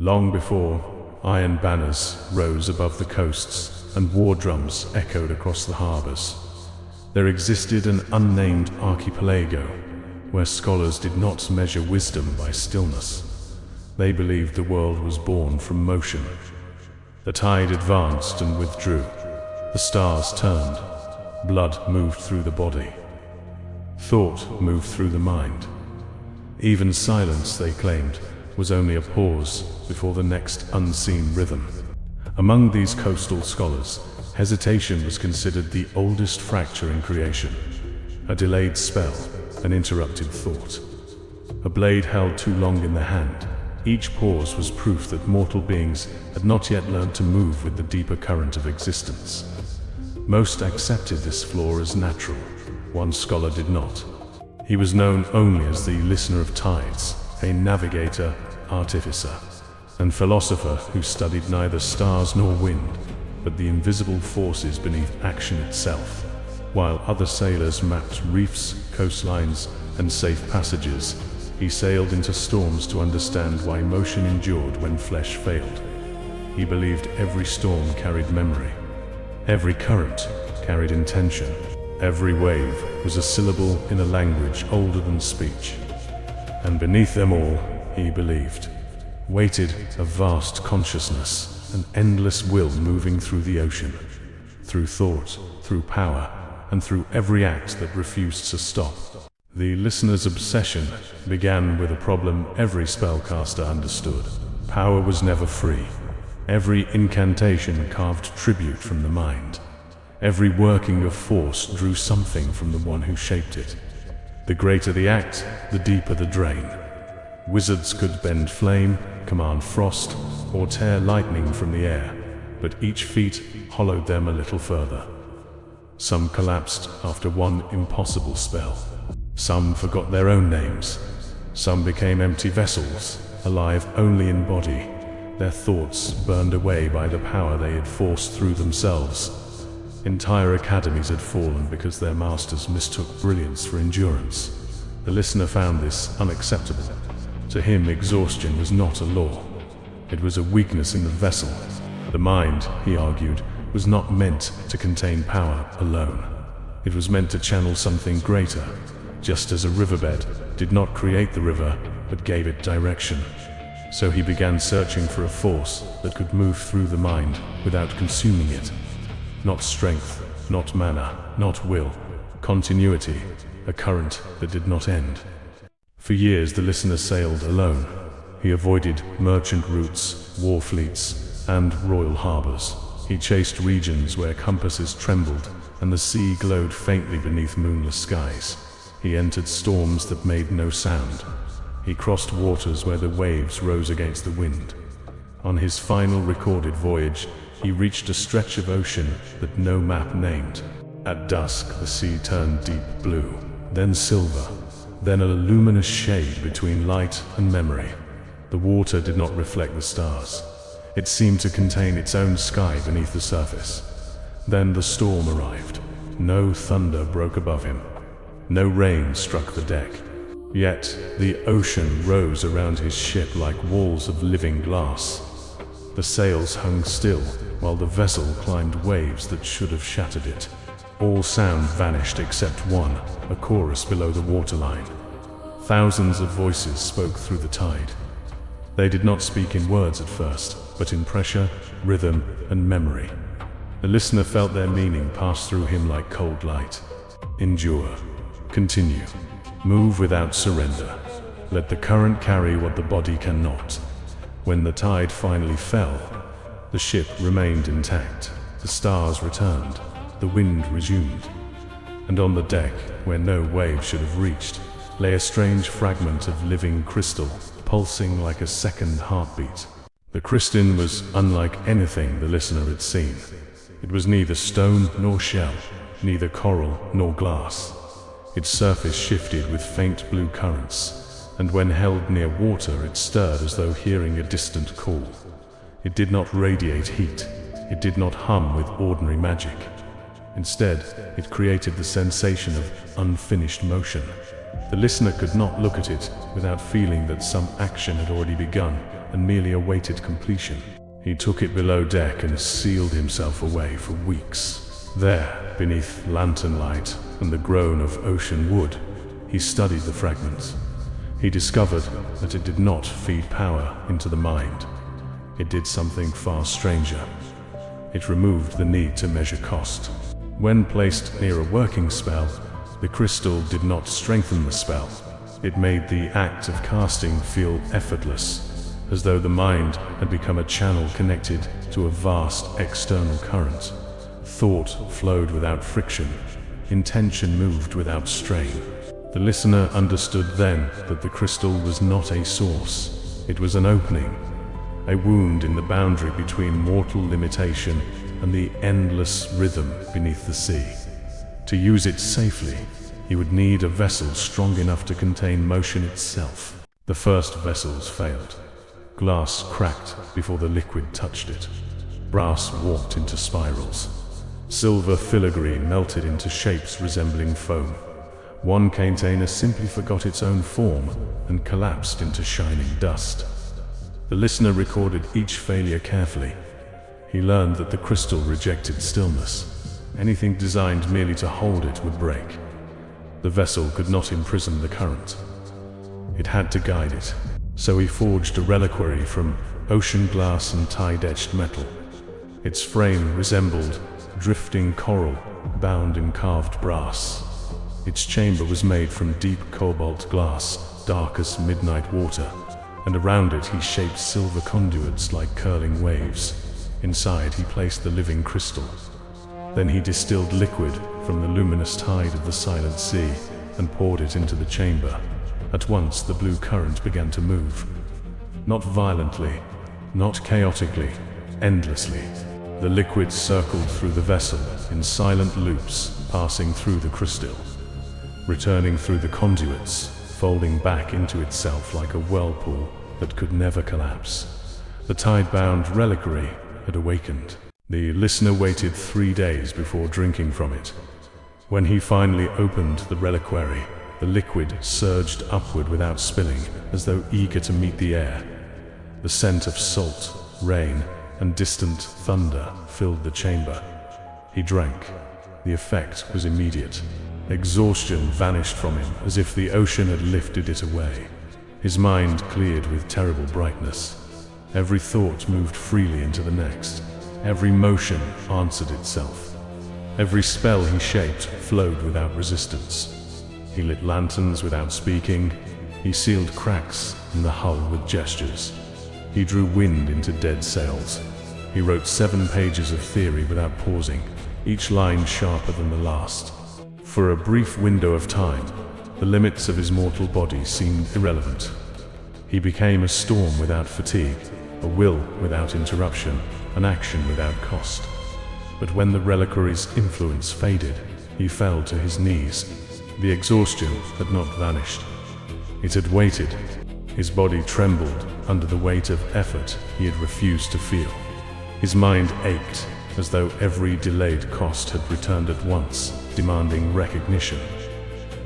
Long before, iron banners rose above the coasts and war drums echoed across the harbors, there existed an unnamed archipelago where scholars did not measure wisdom by stillness. They believed the world was born from motion. The tide advanced and withdrew. The stars turned. Blood moved through the body. Thought moved through the mind. Even silence, they claimed, was only a pause before the next unseen rhythm. Among these coastal scholars, hesitation was considered the oldest fracture in creation. A delayed spell, an interrupted thought. A blade held too long in the hand. Each pause was proof that mortal beings had not yet learned to move with the deeper current of existence. Most accepted this flaw as natural. One scholar did not. He was known only as the listener of tides, a navigator, artificer, and philosopher who studied neither stars nor wind, but the invisible forces beneath action itself. While other sailors mapped reefs, coastlines, and safe passages, he sailed into storms to understand why motion endured when flesh failed. He believed every storm carried memory. Every current carried intention. Every wave was a syllable in a language older than speech. And beneath them all, he believed, waited a vast consciousness, an endless will moving through the ocean, through thought, through power, and through every act that refused to stop. The listener's obsession began with a problem every spellcaster understood. Power was never free. Every incantation carved tribute from the mind. Every working of force drew something from the one who shaped it. The greater the act, the deeper the drain. Wizards could bend flame, command frost, or tear lightning from the air, but each feat hollowed them a little further. Some collapsed after one impossible spell. Some forgot their own names. Some became empty vessels, alive only in body, their thoughts burned away by the power they had forced through themselves. Entire academies had fallen because their masters mistook brilliance for endurance. The listener found this unacceptable. To him, exhaustion was not a law. It was a weakness in the vessel. The mind, he argued, was not meant to contain power alone. It was meant to channel something greater, just as a riverbed did not create the river, but gave it direction. So he began searching for a force that could move through the mind without consuming it. Not strength, not mana, not will. Continuity, a current that did not end. For years the listener sailed alone. He avoided merchant routes, war fleets, and royal harbors. He chased regions where compasses trembled and the sea glowed faintly beneath moonless skies. He entered storms that made no sound. He crossed waters where the waves rose against the wind. On his final recorded voyage, he reached a stretch of ocean that no map named. At dusk, the sea turned deep blue, then silver, then a luminous shade between light and memory. The water did not reflect the stars. It seemed to contain its own sky beneath the surface. Then the storm arrived. No thunder broke above him. No rain struck the deck. Yet the ocean rose around his ship like walls of living glass. The sails hung still, while the vessel climbed waves that should have shattered it. All sound vanished except one, a chorus below the waterline. Thousands of voices spoke through the tide. They did not speak in words at first, but in pressure, rhythm, and memory. The listener felt their meaning pass through him like cold light. Endure. Continue. Move without surrender. Let the current carry what the body cannot. When the tide finally fell, the ship remained intact. The stars returned. The wind resumed. And on the deck, where no wave should have reached, lay a strange fragment of living crystal, pulsing like a second heartbeat. The crystal was unlike anything the listener had seen. It was neither stone nor shell, neither coral nor glass. Its surface shifted with faint blue currents, and when held near water it stirred as though hearing a distant call. It did not radiate heat. It did not hum with ordinary magic. Instead, it created the sensation of unfinished motion. The listener could not look at it without feeling that some action had already begun, and merely awaited completion. He took it below deck and sealed himself away for weeks. There, beneath lantern light and the groan of ocean wood, he studied the fragments. He discovered that it did not feed power into the mind. It did something far stranger. It removed the need to measure cost. When placed near a working spell, the crystal did not strengthen the spell. It made the act of casting feel effortless, as though the mind had become a channel connected to a vast external current. Thought flowed without friction. Intention moved without strain. The listener understood then that the crystal was not a source. It was an opening, a wound in the boundary between mortal limitation and the endless rhythm beneath the sea. To use it safely, he would need a vessel strong enough to contain motion itself. The first vessels failed. Glass cracked before the liquid touched it. Brass warped into spirals. Silver filigree melted into shapes resembling foam. One container simply forgot its own form and collapsed into shining dust. The listener recorded each failure carefully. He learned that the crystal rejected stillness. Anything designed merely to hold it would break. The vessel could not imprison the current. It had to guide it. So he forged a reliquary from ocean glass and tide-etched metal. Its frame resembled drifting coral bound in carved brass. Its chamber was made from deep cobalt glass, dark as midnight water, and around it he shaped silver conduits like curling waves. Inside he placed the living crystal. Then he distilled liquid from the luminous tide of the silent sea and poured it into the chamber. At once the blue current began to move. Not violently, not chaotically, endlessly. The liquid circled through the vessel in silent loops, passing through the crystal, returning through the conduits, folding back into itself like a whirlpool that could never collapse. The Tidebound Reliquary had awakened. The listener waited 3 days before drinking from it. When he finally opened the reliquary, the liquid surged upward without spilling, as though eager to meet the air. The scent of salt, rain, and distant thunder filled the chamber. He drank. The effect was immediate. Exhaustion vanished from him as if the ocean had lifted it away. His mind cleared with terrible brightness. Every thought moved freely into the next. Every motion answered itself. Every spell he shaped flowed without resistance. He lit lanterns without speaking. He sealed cracks in the hull with gestures. He drew wind into dead sails. He wrote 7 pages of theory without pausing, each line sharper than the last. For a brief window of time, the limits of his mortal body seemed irrelevant. He became a storm without fatigue, a will without interruption, an action without cost. But when the reliquary's influence faded, he fell to his knees. The exhaustion had not vanished. It had waited. His body trembled under the weight of effort he had refused to feel. His mind ached, as though every delayed cost had returned at once, demanding recognition.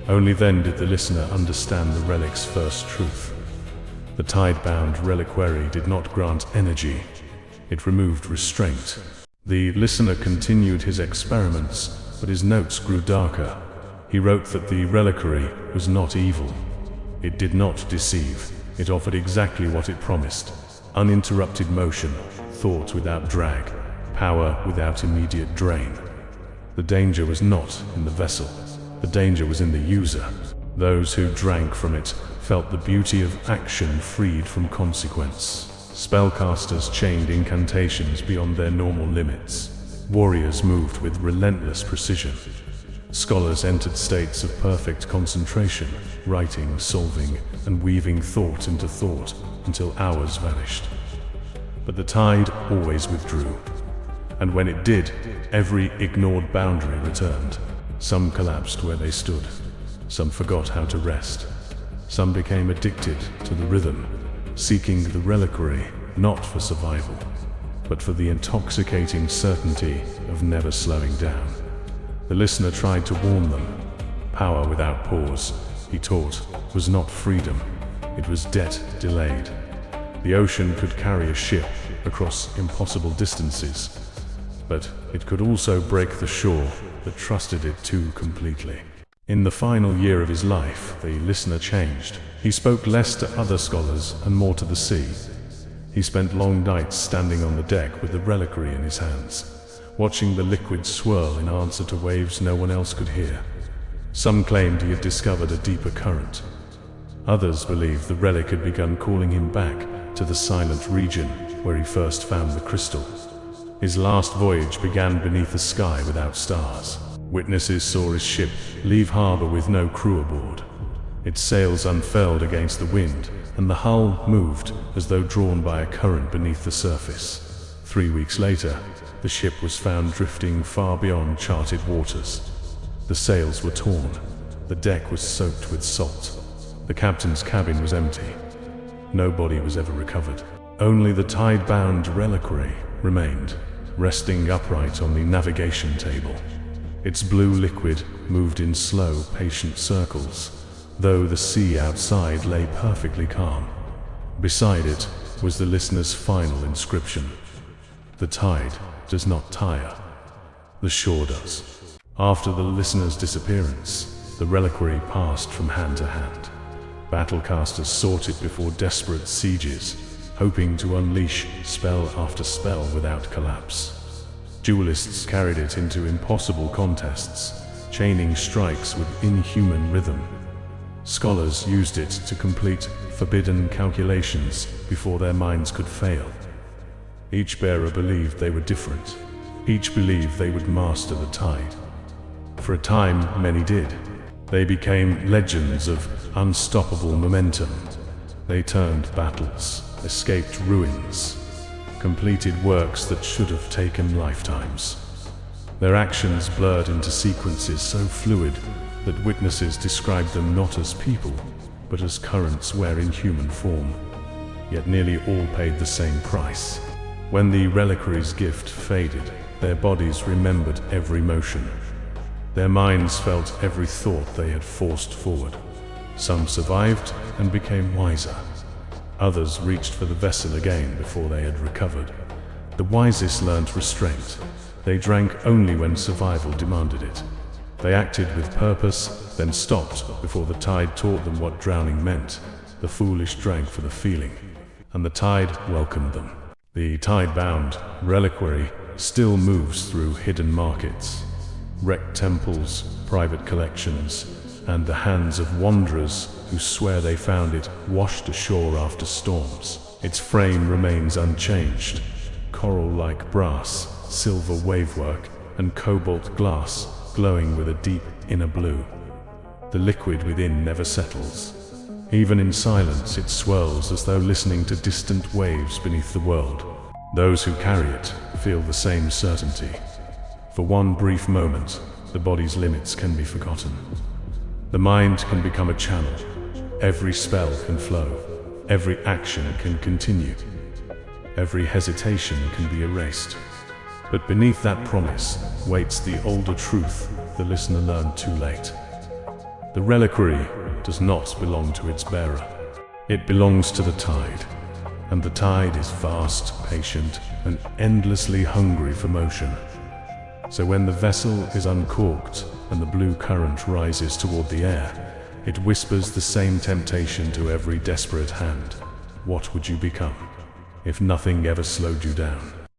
Only then did the listener understand the relic's first truth. The Tidebound Reliquary did not grant energy. It removed restraint. The listener continued his experiments, but his notes grew darker. He wrote that the reliquary was not evil. It did not deceive. It offered exactly what it promised: uninterrupted motion, thought without drag, power without immediate drain. The danger was not in the vessel. The danger was in the user. Those who drank from it felt the beauty of action freed from consequence. Spellcasters chained incantations beyond their normal limits. Warriors moved with relentless precision. Scholars entered states of perfect concentration, writing, solving, and weaving thought into thought until hours vanished. But the tide always withdrew. And when it did, every ignored boundary returned. Some collapsed where they stood. Some forgot how to rest. Some became addicted to the rhythm, seeking the reliquary not for survival, but for the intoxicating certainty of never slowing down. The listener tried to warn them. Power without pause, he taught, was not freedom. It was debt delayed. The ocean could carry a ship across impossible distances, but it could also break the shore that trusted it too completely. In the final year of his life, the listener changed. He spoke less to other scholars and more to the sea. He spent long nights standing on the deck with the reliquary in his hands, watching the liquid swirl in answer to waves no one else could hear. Some claimed he had discovered a deeper current. Others believed the relic had begun calling him back to the silent region where he first found the crystal. His last voyage began beneath a sky without stars. Witnesses saw his ship leave harbor with no crew aboard. Its sails unfurled against the wind, and the hull moved as though drawn by a current beneath the surface. 3 weeks later, the ship was found drifting far beyond charted waters. The sails were torn. The deck was soaked with salt. The captain's cabin was empty. No body was ever recovered. Only the Tidebound Reliquary remained, resting upright on the navigation table. Its blue liquid moved in slow, patient circles, though the sea outside lay perfectly calm. Beside it was the listener's final inscription: "The tide does not tire. The shore does." After the listener's disappearance, the reliquary passed from hand to hand. Battlecasters sought it before desperate sieges, hoping to unleash spell after spell without collapse. Duelists carried it into impossible contests, chaining strikes with inhuman rhythm. Scholars used it to complete forbidden calculations before their minds could fail. Each bearer believed they were different. Each believed they would master the tide. For a time, many did. They became legends of unstoppable momentum. They turned battles, escaped ruins, completed works that should have taken lifetimes. Their actions blurred into sequences so fluid that witnesses described them not as people, but as currents wearing human form. Yet nearly all paid the same price. When the reliquary's gift faded, their bodies remembered every motion. Their minds felt every thought they had forced forward. Some survived and became wiser. Others reached for the vessel again before they had recovered. The wisest learned restraint. They drank only when survival demanded it. They acted with purpose, then stopped before the tide taught them what drowning meant. The foolish drank for the feeling, and the tide welcomed them. The Tidebound Reliquary still moves through hidden markets, wrecked temples, private collections, and the hands of wanderers who swear they found it washed ashore after storms. Its frame remains unchanged, coral-like brass, silver wavework, and cobalt glass glowing with a deep inner blue. The liquid within never settles. Even in silence, it swirls as though listening to distant waves beneath the world. Those who carry it feel the same certainty. For one brief moment, the body's limits can be forgotten. The mind can become a channel. Every spell can flow. Every action can continue. Every hesitation can be erased. But beneath that promise waits the older truth the listener learned too late. The reliquary does not belong to its bearer. It belongs to the tide. And the tide is vast, patient, and endlessly hungry for motion. So when the vessel is uncorked and the blue current rises toward the air, it whispers the same temptation to every desperate hand. What would you become if nothing ever slowed you down?